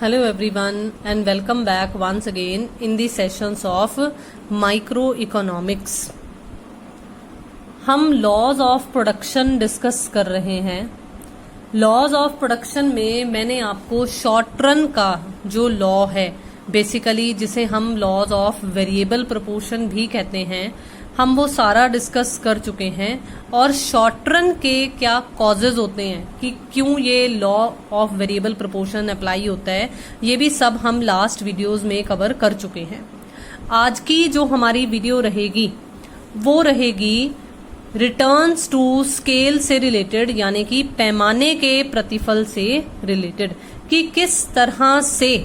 Hello everyone and welcome back once again in the sessions of microeconomics। हम laws of production discuss कर रहे हैं। Laws of production में मैंने आपको शॉर्ट रन का जो लॉ है बेसिकली, जिसे हम लॉज ऑफ वेरिएबल प्रोपोर्शन भी कहते हैं, हम वो सारा डिस्कस कर चुके हैं। और शॉर्ट रन के क्या कॉजेज होते हैं कि क्यों ये law of variable proportion apply होता है, ये भी सब हम लास्ट वीडियोस में कवर कर चुके हैं। आज की जो हमारी वीडियो रहेगी वो रहेगी रिटर्न्स टू स्केल से रिलेटेड, यानी कि पैमाने के प्रतिफल से रिलेटेड, कि किस तरह से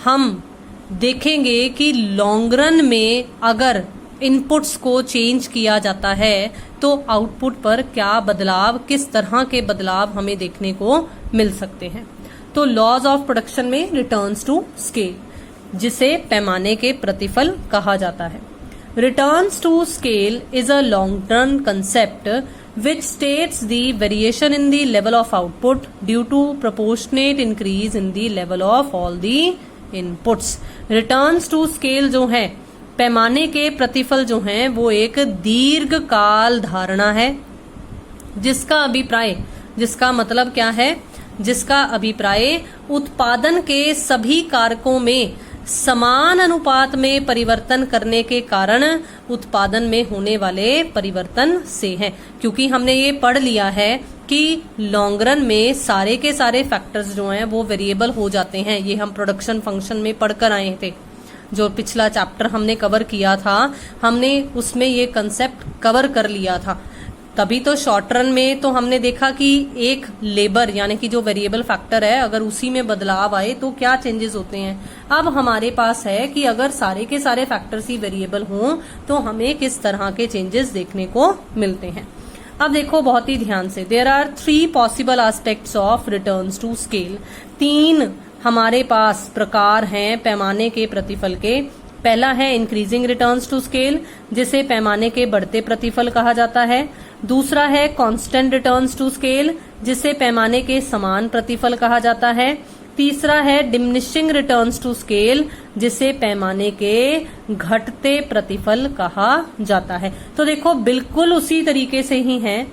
हम देखेंगे कि लॉन्ग रन में अगर इनपुट्स को चेंज किया जाता है तो आउटपुट पर क्या बदलाव, किस तरह के बदलाव हमें देखने को मिल सकते हैं। तो लॉज ऑफ प्रोडक्शन में रिटर्न्स टू स्केल, जिसे पैमाने के प्रतिफल कहा जाता है। Returns to scale is a long run concept which states the variation in the level of output due to proportionate increase in the level of all the inputs। returns to scale जो है, पैमाने के प्रतिफल जो हैं, वो एक दीर्घकाल धारणा है जिसका अभिप्राय, जिसका मतलब क्या है, जिसका अभिप्राय उत्पादन के सभी कारकों में समान अनुपात में परिवर्तन करने के कारण उत्पादन में होने वाले परिवर्तन से है। क्योंकि हमने ये पढ़ लिया है कि लॉन्ग रन में सारे के सारे फैक्टर्स जो हैं वो वेरिएबल हो जाते हैं। ये हम प्रोडक्शन फंक्शन में पढ़कर आए थे, जो पिछला चैप्टर हमने कवर किया था, हमने उसमें ये कंसेप्ट कवर कर लिया था। तभी तो शॉर्ट रन में तो हमने देखा कि एक लेबर यानी कि जो वेरिएबल फैक्टर है, अगर उसी में बदलाव आए तो क्या चेंजेस होते हैं। अब हमारे पास है कि अगर सारे के सारे फैक्टर्स ही वेरिएबल हों तो हमें किस तरह के चेंजेस देखने को मिलते हैं। अब देखो बहुत ही ध्यान से, there are 3 possible aspects of returns to scale. 3 हमारे पास प्रकार हैं पैमाने के प्रतिफल के। पहला है इंक्रीजिंग रिटर्न्स टू स्केल, जिसे पैमाने के बढ़ते प्रतिफल कहा जाता है। दूसरा है कांस्टेंट रिटर्न्स टू स्केल, जिसे पैमाने के समान प्रतिफल कहा जाता है। तीसरा है डिमिनिशिंग रिटर्न्स टू स्केल, जिसे पैमाने के घटते प्रतिफल कहा जाता है। तो देखो बिल्कुल उसी तरीके से ही हैं,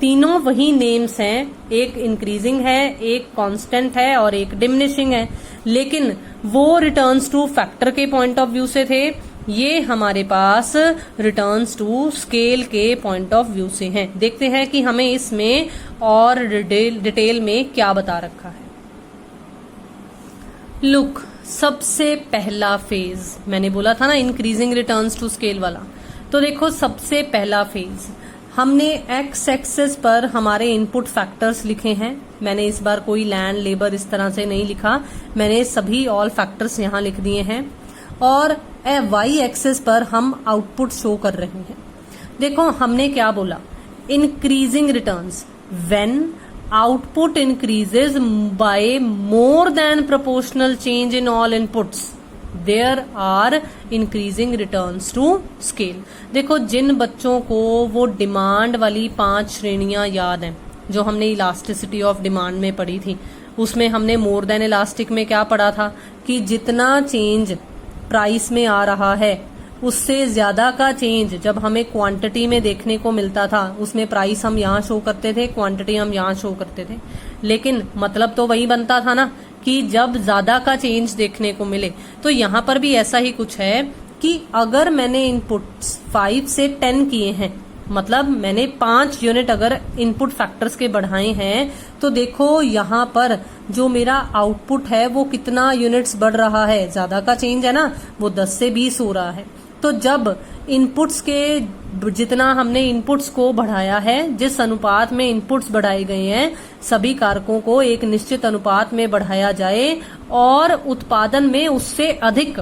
तीनों वही नेम्स हैं, एक इंक्रीजिंग है, एक कांस्टेंट है और एक डिमिनिशिंग है, लेकिन वो रिटर्न्स टू फैक्टर के पॉइंट ऑफ व्यू से थे, ये हमारे पास रिटर्न्स टू स्केल के पॉइंट ऑफ व्यू से हैं। देखते हैं कि हमें इसमें और डिटेल में क्या बता रखा है। लुक, सबसे पहला फेज मैंने बोला था ना इंक्रीजिंग रिटर्न्स टू स्केल वाला, तो देखो सबसे पहला फेज हमने एक्स एक्सेस पर हमारे इनपुट फैक्टर्स लिखे हैं। मैंने इस बार कोई लैंड लेबर इस तरह से नहीं लिखा, मैंने सभी ऑल फैक्टर्स यहाँ लिख दिए हैं। और वाई एक्सेस पर हम आउटपुट शो कर रहे हैं। देखो हमने क्या बोला, increasing returns when output increases by more than proportional change in all inputs, there are increasing returns to scale. देखो जिन बच्चों को वो डिमांड वाली 5 श्रेणियां याद हैं जो हमने इलास्टिसिटी ऑफ डिमांड में पढ़ी थी, उसमें हमने मोर देन इलास्टिक में क्या पढ़ा था कि जितना चेंज प्राइस में आ रहा है उससे ज्यादा का चेंज जब हमें क्वांटिटी में देखने को मिलता था, उसमें प्राइस हम यहाँ शो करते थे, क्वांटिटी हम यहाँ शो करते थे, लेकिन मतलब तो वही बनता था ना कि जब ज्यादा का चेंज देखने को मिले। तो यहाँ पर भी ऐसा ही कुछ है कि अगर मैंने इनपुट्स 5 से 10 किए हैं, मतलब मैंने 5 यूनिट अगर इनपुट फैक्टर्स के बढ़ाए हैं, तो देखो यहाँ पर जो मेरा आउटपुट है वो कितना यूनिट्स बढ़ रहा है, ज्यादा का चेंज है ना, वो 10 से 20 हो रहा है। तो जब इनपुट्स के जितना हमने इनपुट्स को बढ़ाया है, जिस अनुपात में इनपुट्स बढ़ाए गए हैं, सभी कारकों को एक निश्चित अनुपात में बढ़ाया जाए और उत्पादन में उससे अधिक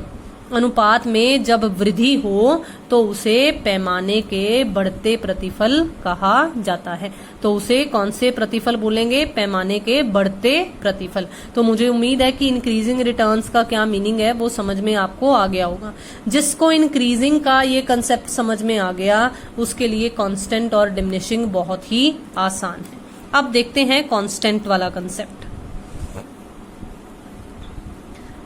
अनुपात में जब वृद्धि हो तो उसे पैमाने के बढ़ते प्रतिफल कहा जाता है। तो उसे कौन से प्रतिफल बोलेंगे, पैमाने के बढ़ते प्रतिफल। तो मुझे उम्मीद है कि इंक्रीजिंग रिटर्न्स का क्या मीनिंग है वो समझ में आपको आ गया होगा। जिसको इंक्रीजिंग का ये कंसेप्ट समझ में आ गया उसके लिए कांस्टेंट और डिमिनिशिंग बहुत ही आसान है। अब देखते हैं कांस्टेंट वाला concept.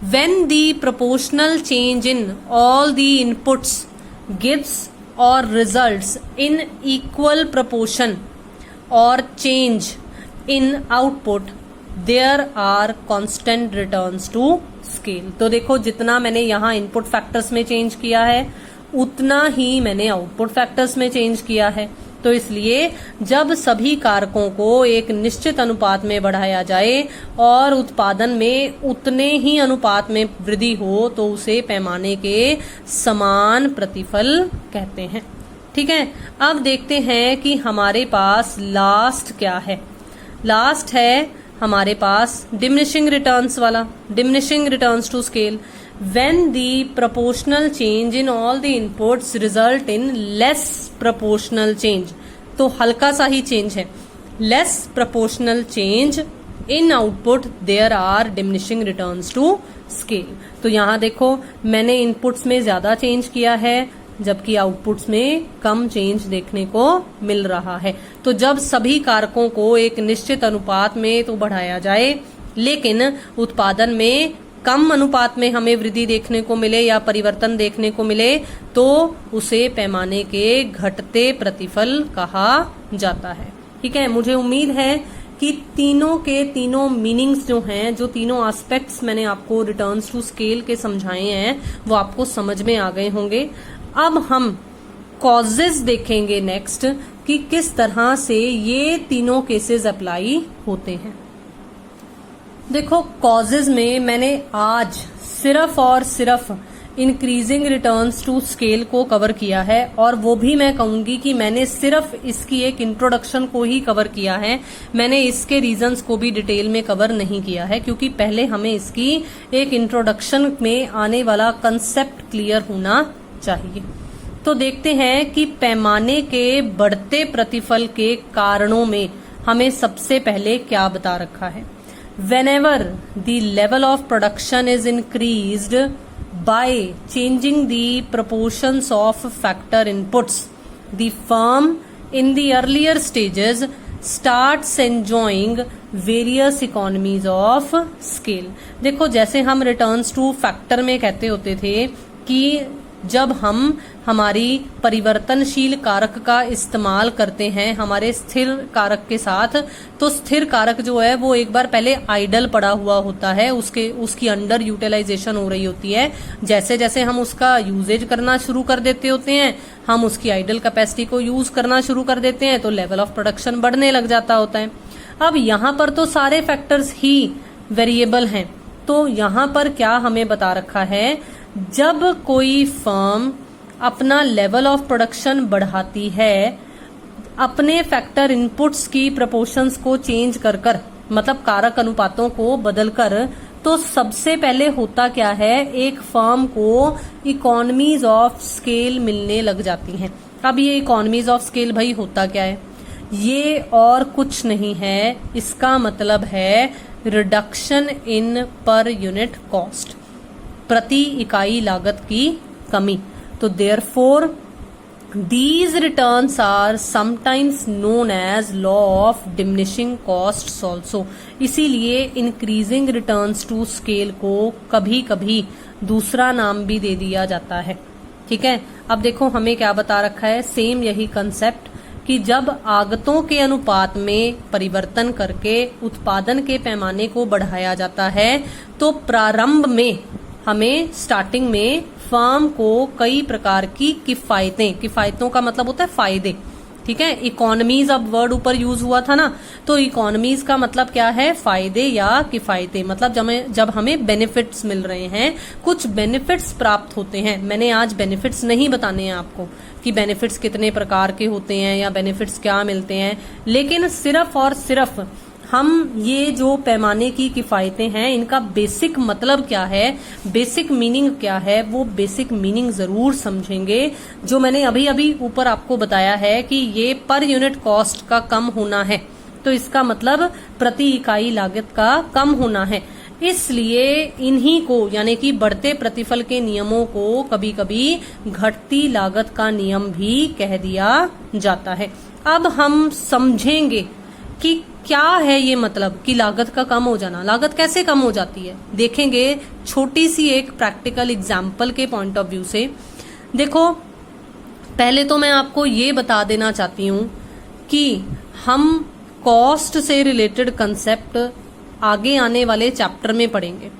When the proportional change in all the inputs gives or results in equal proportion or change in output there are constant returns to scale. तो देखो जितना मैंने यहाँ इनपुट फैक्टर्स में चेंज किया है उतना ही मैंने आउटपुट फैक्टर्स में चेंज किया है। तो इसलिए जब सभी कारकों को एक निश्चित अनुपात में बढ़ाया जाए और उत्पादन में उतने ही अनुपात में वृद्धि हो तो उसे पैमाने के समान प्रतिफल कहते हैं। ठीक है, अब देखते हैं कि हमारे पास लास्ट क्या है। लास्ट है हमारे पास डिमिनिशिंग रिटर्न्स वाला, diminishing returns to scale. When the proportional change in all the inputs result in less proportional change, तो हल्का सा ही चेंज है, less proportional change in output there are diminishing returns to scale। तो यहाँ देखो मैंने inputs में ज्यादा चेंज किया है जबकि आउटपुट्स में कम चेंज देखने को मिल रहा है। तो जब सभी कारकों को एक निश्चित अनुपात में तो बढ़ाया जाए लेकिन उत्पादन में कम अनुपात में हमें वृद्धि देखने को मिले या परिवर्तन देखने को मिले तो उसे पैमाने के घटते प्रतिफल कहा जाता है। ठीक है, मुझे उम्मीद है कि तीनों के तीनों मीनिंग्स जो हैं, जो तीनों एस्पेक्ट्स मैंने आपको रिटर्न्स टू स्केल के समझाए हैं वो आपको समझ में आ गए होंगे। अब हम कॉजेज देखेंगे नेक्स्ट कि किस तरह से ये तीनों केसेस अप्लाई होते हैं। देखो कॉजेज में मैंने आज सिर्फ और सिर्फ इंक्रीजिंग रिटर्न्स टू स्केल को कवर किया है और वो भी मैं कहूंगी कि मैंने सिर्फ इसकी एक इंट्रोडक्शन को ही कवर किया है। मैंने इसके रीजंस को भी डिटेल में कवर नहीं किया है क्योंकि पहले हमें इसकी एक इंट्रोडक्शन में आने वाला कंसेप्ट क्लियर होना चाहिए। तो देखते हैं कि पैमाने के बढ़ते प्रतिफल के कारणों में हमें सबसे पहले क्या बता रखा है। Whenever the level of production is increased by changing the proportions of factor inputs, the firm in the earlier stages starts enjoying various economies of scale। देखो जैसे हम रिटर्न्स टू फैक्टर में कहते होते थे कि जब हम हमारी परिवर्तनशील कारक का इस्तेमाल करते हैं हमारे स्थिर कारक के साथ, तो स्थिर कारक जो है वो एक बार पहले आइडल पड़ा हुआ होता है, उसकी अंडर यूटिलाइजेशन हो रही होती है। जैसे जैसे हम उसका यूजेज करना शुरू कर देते होते हैं, हम उसकी आइडल कैपेसिटी को यूज करना शुरू कर देते हैं तो लेवल ऑफ प्रोडक्शन बढ़ने लग जाता होता है। अब यहाँ पर तो सारे फैक्टर्स ही वेरिएबल हैं, तो यहाँ पर क्या हमें बता रखा है, जब कोई फर्म अपना लेवल ऑफ प्रोडक्शन बढ़ाती है अपने फैक्टर इनपुट्स की प्रोपोर्शंस को चेंज कर कर, मतलब कारक अनुपातों को बदलकर, तो सबसे पहले होता क्या है, एक फर्म को इकोनॉमीज ऑफ स्केल मिलने लग जाती हैं। अब ये इकोनॉमीज ऑफ स्केल भाई होता क्या है, ये और कुछ नहीं है, इसका मतलब है reduction in per unit cost, प्रति इकाई लागत की कमी। तो therefore these returns are sometimes known as law of diminishing costs also. इसीलिए इंक्रीजिंग रिटर्न्स टू स्केल को कभी कभी दूसरा नाम भी दे दिया जाता है। ठीक है, अब देखो हमें क्या बता रखा है, सेम यही कंसेप्ट कि जब आगतों के अनुपात में परिवर्तन करके उत्पादन के पैमाने को बढ़ाया जाता है तो प्रारंभ में हमें स्टार्टिंग में फर्म को कई प्रकार की किफायतों का मतलब होता है फायदे। ठीक है, इकोनॉमीज अब वर्ड ऊपर यूज हुआ था ना, तो इकोनॉमीज का मतलब क्या है, फायदे या किफायतें, मतलब जब हमें बेनिफिट्स मिल रहे हैं, कुछ बेनिफिट्स प्राप्त होते हैं। मैंने आज बेनिफिट्स नहीं बताने हैं आपको कि बेनिफिट्स कितने प्रकार के होते हैं या बेनिफिट्स क्या मिलते हैं, लेकिन सिर्फ और सिर्फ हम ये जो पैमाने की किफायतें हैं इनका बेसिक मतलब क्या है, बेसिक मीनिंग क्या है, वो बेसिक मीनिंग जरूर समझेंगे। जो मैंने अभी अभी ऊपर आपको बताया है कि ये पर यूनिट कॉस्ट का कम होना है, तो इसका मतलब प्रति इकाई लागत का कम होना है। इसलिए इन्हीं को यानी कि बढ़ते प्रतिफल के नियमों को कभी कभी घटती लागत का नियम भी कह दिया जाता है। अब हम समझेंगे कि क्या है ये मतलब कि लागत का कम हो जाना? लागत कैसे कम हो जाती है, देखेंगे छोटी सी एक प्रैक्टिकल एग्जाम्पल के पॉइंट ऑफ व्यू से। देखो, पहले तो मैं आपको ये बता देना चाहती हूँ कि हम कॉस्ट से रिलेटेड कंसेप्ट आगे आने वाले चैप्टर में पढ़ेंगे।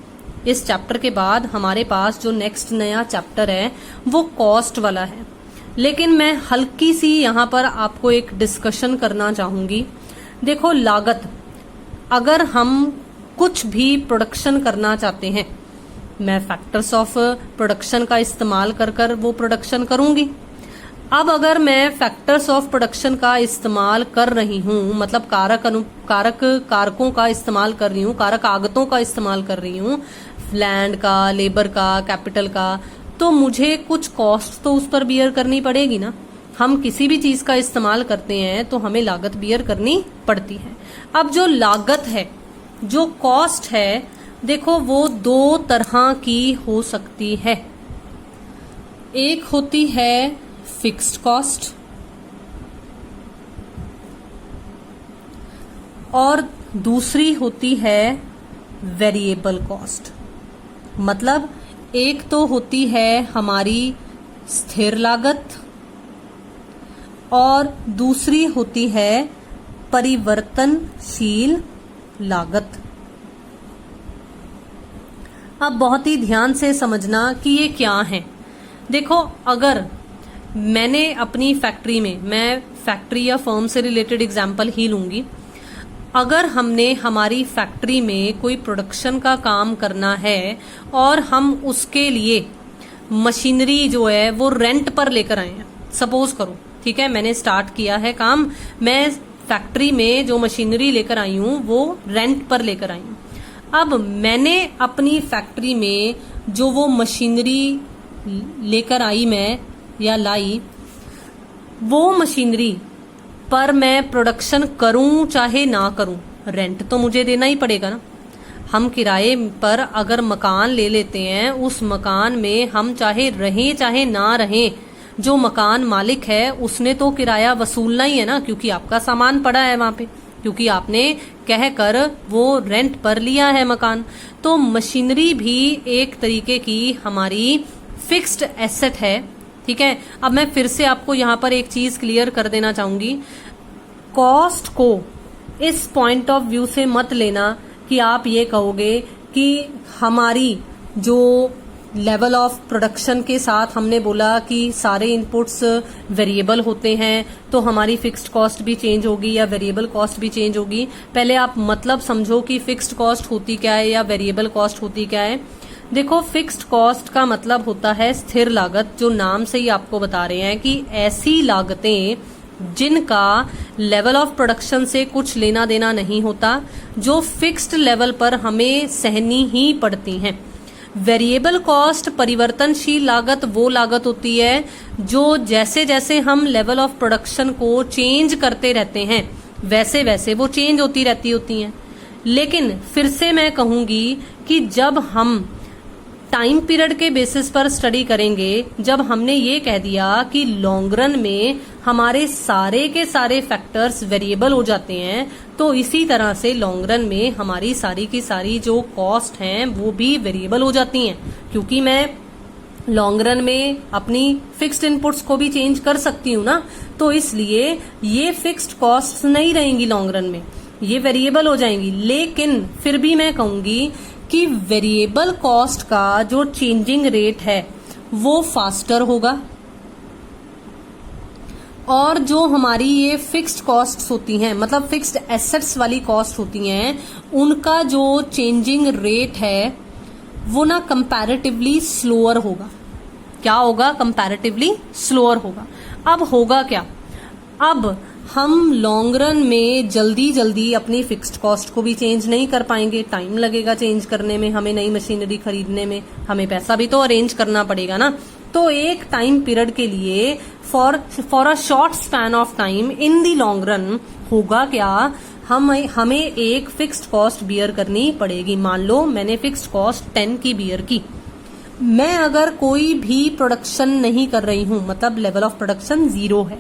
इस चैप्टर के बाद हमारे पास जो नेक्स्ट नया चैप्टर है वो कॉस्ट वाला है, लेकिन मैं हल्की सी यहाँ पर आपको एक डिस्कशन करना चाहूंगी। देखो, लागत, अगर हम कुछ भी प्रोडक्शन करना चाहते हैं, मैं फैक्टर्स ऑफ प्रोडक्शन का इस्तेमाल कर वो प्रोडक्शन करूंगी। अब अगर मैं फैक्टर्स ऑफ प्रोडक्शन का इस्तेमाल कर रही हूँ, मतलब कारकों का इस्तेमाल कर रही हूँ, कारक आगतों का इस्तेमाल कर रही हूँ, लैंड का, लेबर का, कैपिटल का, तो मुझे कुछ कॉस्ट तो उस पर बियर करनी पड़ेगी ना। हम किसी भी चीज का इस्तेमाल करते हैं तो हमें लागत बियर करनी पड़ती है। अब जो लागत है, जो कॉस्ट है, देखो वो दो तरह की हो सकती है। एक होती है फिक्स्ड कॉस्ट और दूसरी होती है वेरिएबल कॉस्ट। मतलब एक तो होती है हमारी स्थिर लागत और दूसरी होती है परिवर्तनशील लागत। अब बहुत ही ध्यान से समझना कि ये क्या है। देखो, अगर मैंने अपनी फैक्ट्री में, मैं फैक्ट्री या फर्म से रिलेटेड एग्जाम्पल ही लूंगी, अगर हमने हमारी फैक्ट्री में कोई प्रोडक्शन का काम करना है और हम उसके लिए मशीनरी जो है वो रेंट पर लेकर आए हैं, सपोज करो, ठीक है, मैंने स्टार्ट किया है काम, मैं फैक्ट्री में जो मशीनरी लेकर आई हूँ वो रेंट पर लेकर आई हूँ। अब मैंने अपनी फैक्ट्री में जो वो मशीनरी लेकर आई मैं या लाई, वो मशीनरी पर मैं प्रोडक्शन करूं चाहे ना करूं, रेंट तो मुझे देना ही पड़ेगा ना। हम किराए पर अगर मकान ले लेते हैं, उस मकान में हम चाहे रहें चाहे ना रहें, जो मकान मालिक है उसने तो किराया वसूलना ही है ना, क्योंकि आपका सामान पड़ा है वहां पे, क्योंकि आपने कहकर वो रेंट पर लिया है मकान। तो मशीनरी भी एक तरीके की हमारी फिक्स्ड एसेट है, ठीक है। अब मैं फिर से आपको यहाँ पर एक चीज क्लियर कर देना चाहूंगी, कॉस्ट को इस पॉइंट ऑफ व्यू से मत लेना कि आप ये कहोगे कि हमारी जो लेवल ऑफ प्रोडक्शन के साथ हमने बोला कि सारे इनपुट्स वेरिएबल होते हैं, तो हमारी फिक्स्ड कॉस्ट भी चेंज होगी या वेरिएबल कॉस्ट भी चेंज होगी। पहले आप मतलब समझो कि फिक्स्ड कॉस्ट होती क्या है या वेरिएबल कॉस्ट होती क्या है। देखो, फिक्स्ड कॉस्ट का मतलब होता है स्थिर लागत, जो नाम से ही आपको बता रहे हैं कि ऐसी लागतें जिनका लेवल ऑफ प्रोडक्शन से कुछ लेना देना नहीं होता, जो फिक्स्ड लेवल पर हमें सहनी ही पड़ती हैं। वेरिएबल कॉस्ट, परिवर्तनशील लागत, वो लागत होती है जो जैसे जैसे हम लेवल ऑफ प्रोडक्शन को चेंज करते रहते हैं वैसे वैसे वो चेंज होती रहती होती हैं। लेकिन फिर से मैं कहूंगी कि जब हम टाइम पीरियड के बेसिस पर स्टडी करेंगे, जब हमने ये कह दिया कि लॉन्ग रन में हमारे सारे के सारे फैक्टर्स वेरिएबल हो जाते हैं, तो इसी तरह से लॉन्ग रन में हमारी सारी की सारी जो कॉस्ट हैं वो भी वेरिएबल हो जाती हैं, क्योंकि मैं लॉन्ग रन में अपनी फिक्स्ड इनपुट्स को भी चेंज कर सकती हूँ ना। तो इसलिए ये फिक्स्ड कॉस्ट नहीं रहेंगी लॉन्ग रन में, ये वेरिएबल हो जाएंगी। लेकिन फिर भी मैं कहूंगी कि वेरिएबल कॉस्ट का जो चेंजिंग रेट है वो फास्टर होगा, और जो हमारी ये फिक्स्ड कॉस्ट्स होती हैं, मतलब फिक्स्ड एसेट्स वाली कॉस्ट होती हैं, उनका जो चेंजिंग रेट है वो ना कंपैरेटिवली स्लोअर होगा। क्या होगा? कंपैरेटिवली स्लोअर होगा। अब होगा क्या? अब हम लॉन्ग रन में जल्दी जल्दी अपनी फिक्स्ड कॉस्ट को भी चेंज नहीं कर पाएंगे, टाइम लगेगा चेंज करने में, हमें नई मशीनरी खरीदने में, हमें पैसा भी तो अरेंज करना पड़ेगा ना। तो एक टाइम पीरियड के लिए for a short span of time in the long run होगा क्या, हमें एक फिक्स्ड कॉस्ट बियर करनी पड़ेगी। मान लो मैंने फिक्स्ड कॉस्ट 10 की बियर की, मैं अगर कोई भी प्रोडक्शन नहीं कर रही हूं, मतलब लेवल ऑफ प्रोडक्शन 0 है,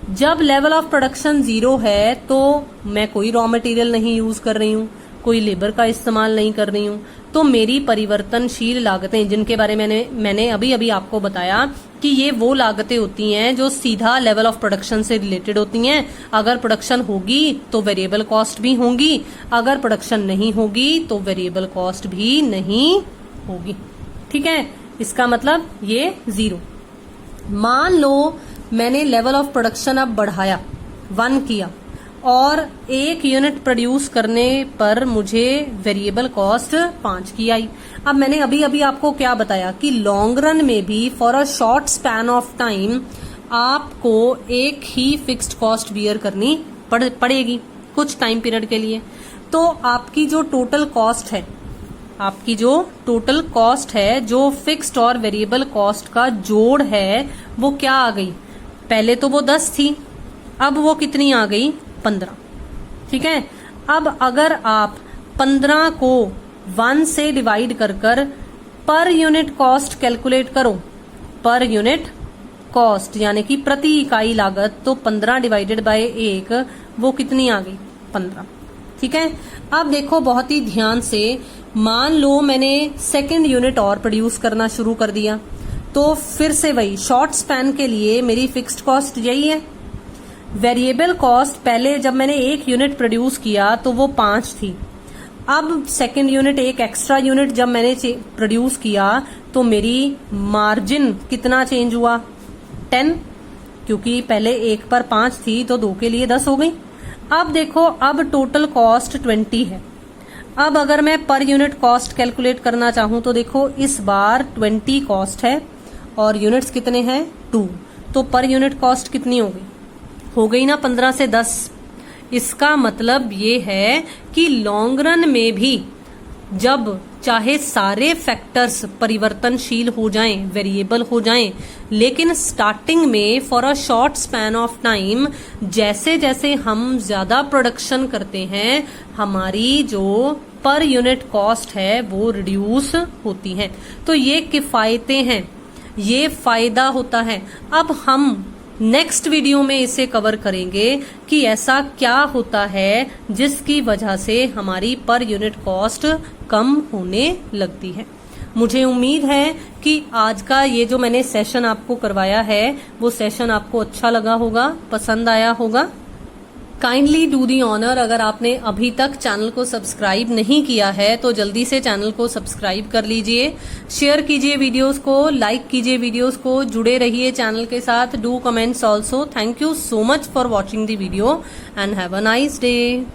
जब लेवल ऑफ प्रोडक्शन 0 है तो मैं कोई रॉ मटेरियल नहीं यूज कर रही हूँ, कोई लेबर का इस्तेमाल नहीं कर रही हूँ, तो मेरी परिवर्तनशील लागतें, जिनके बारे में मैंने अभी अभी आपको बताया कि ये वो लागतें होती हैं जो सीधा लेवल ऑफ प्रोडक्शन से रिलेटेड होती हैं। अगर प्रोडक्शन होगी तो वेरिएबल कॉस्ट भी होगी, अगर प्रोडक्शन नहीं होगी तो वेरिएबल कॉस्ट भी नहीं होगी। ठीक है, इसका मतलब ये 0। मान लो मैंने लेवल ऑफ प्रोडक्शन अब बढ़ाया, 1 किया, और 1 यूनिट प्रोड्यूस करने पर मुझे वेरिएबल कॉस्ट 5 की आई। अब मैंने अभी अभी आपको क्या बताया कि लॉन्ग रन में भी for a short span of time आपको एक ही फिक्स्ड कॉस्ट बियर करनी पड़ेगी कुछ टाइम पीरियड के लिए। तो आपकी जो टोटल कॉस्ट है, जो फिक्स्ड और वेरिएबल कॉस्ट का जोड़ है, वो क्या आ गई? पहले तो वो 10 थी, अब वो कितनी आ गई? 15। ठीक है, अब अगर आप 15 को 1 से डिवाइड कर पर यूनिट कॉस्ट कैलकुलेट करो, पर यूनिट कॉस्ट यानी कि प्रति इकाई लागत, तो 15 डिवाइडेड बाय 1 वो कितनी आ गई? 15। ठीक है, अब देखो बहुत ही ध्यान से, मान लो मैंने सेकंड यूनिट और प्रोड्यूस करना शुरू कर दिया, तो फिर से वही शॉर्ट स्पैन के लिए मेरी फिक्स्ड कॉस्ट यही है। वेरिएबल कॉस्ट पहले जब मैंने 1 यूनिट प्रोड्यूस किया तो वो 5 थी, अब सेकंड यूनिट, एक एक्स्ट्रा यूनिट जब मैंने प्रोड्यूस किया तो मेरी मार्जिन कितना चेंज हुआ? 10, क्योंकि पहले 1 पर 5 थी तो 2 के लिए 10 हो गई। अब देखो, अब टोटल कॉस्ट 20 है। अब अगर मैं पर यूनिट कॉस्ट कैलकुलेट करना चाहूं तो देखो, इस बार 20 कॉस्ट है और यूनिट्स कितने हैं? 2, तो पर यूनिट कॉस्ट कितनी हो गई ना? 15 से 10। इसका मतलब ये है कि लॉन्ग रन में भी जब चाहे सारे फैक्टर्स परिवर्तनशील हो जाएं, वेरिएबल हो जाएं, लेकिन स्टार्टिंग में for a short span of time जैसे जैसे हम ज्यादा प्रोडक्शन करते हैं, हमारी जो पर यूनिट कॉस्ट है वो रिड्यूस होती है। तो ये किफायतें हैं, ये फायदा होता है। अब हम नेक्स्ट वीडियो में इसे कवर करेंगे कि ऐसा क्या होता है जिसकी वजह से हमारी पर यूनिट कॉस्ट कम होने लगती है। मुझे उम्मीद है कि आज का ये जो मैंने सेशन आपको करवाया है वो सेशन आपको अच्छा लगा होगा, पसंद आया होगा। काइंडली डू दी ऑनर, अगर आपने अभी तक चैनल को सब्सक्राइब नहीं किया है तो जल्दी से चैनल को सब्सक्राइब कर लीजिए, शेयर कीजिए वीडियोस को, लाइक कीजिए वीडियोस को, जुड़े रहिए चैनल के साथ। Do comments also. Thank you so much for watching the video and have a nice day.